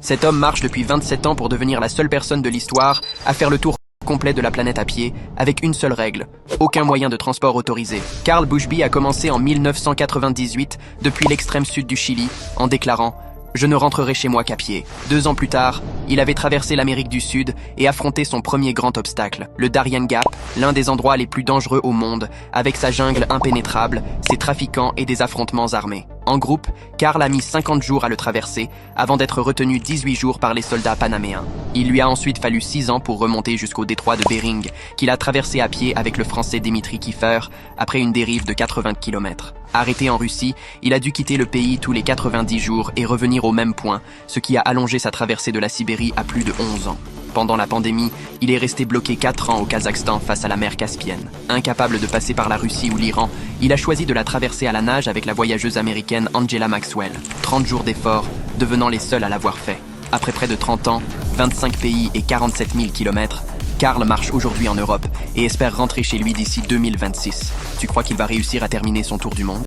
Cet homme marche depuis 27 ans pour devenir la seule personne de l'histoire à faire le tour complet de la planète à pied, avec une seule règle, aucun moyen de transport autorisé. Carl Bushby a commencé en 1998 depuis l'extrême sud du Chili, en déclarant « Je ne rentrerai chez moi qu'à pied ». 2 ans plus tard, il avait traversé l'Amérique du Sud et affronté son premier grand obstacle, le Darien Gap, l'un des endroits les plus dangereux au monde, avec sa jungle impénétrable, ses trafiquants et des affrontements armés. En groupe, Carl a mis 50 jours à le traverser, avant d'être retenu 18 jours par les soldats panaméens. Il lui a ensuite fallu 6 ans pour remonter jusqu'au détroit de Bering, qu'il a traversé à pied avec le français Dimitri Kiefer, après une dérive de 80 km. Arrêté en Russie, il a dû quitter le pays tous les 90 jours et revenir au même point, ce qui a allongé sa traversée de la Sibérie à plus de 11 ans. Pendant la pandémie, il est resté bloqué 4 ans au Kazakhstan face à la mer Caspienne. Incapable de passer par la Russie ou l'Iran, il a choisi de la traverser à la nage avec la voyageuse américaine Angela Maxwell. 30 jours d'efforts, devenant les seuls à l'avoir fait. Après près de 30 ans, 25 pays et 47 000 km, Carl marche aujourd'hui en Europe et espère rentrer chez lui d'ici 2026. Tu crois qu'il va réussir à terminer son tour du monde ?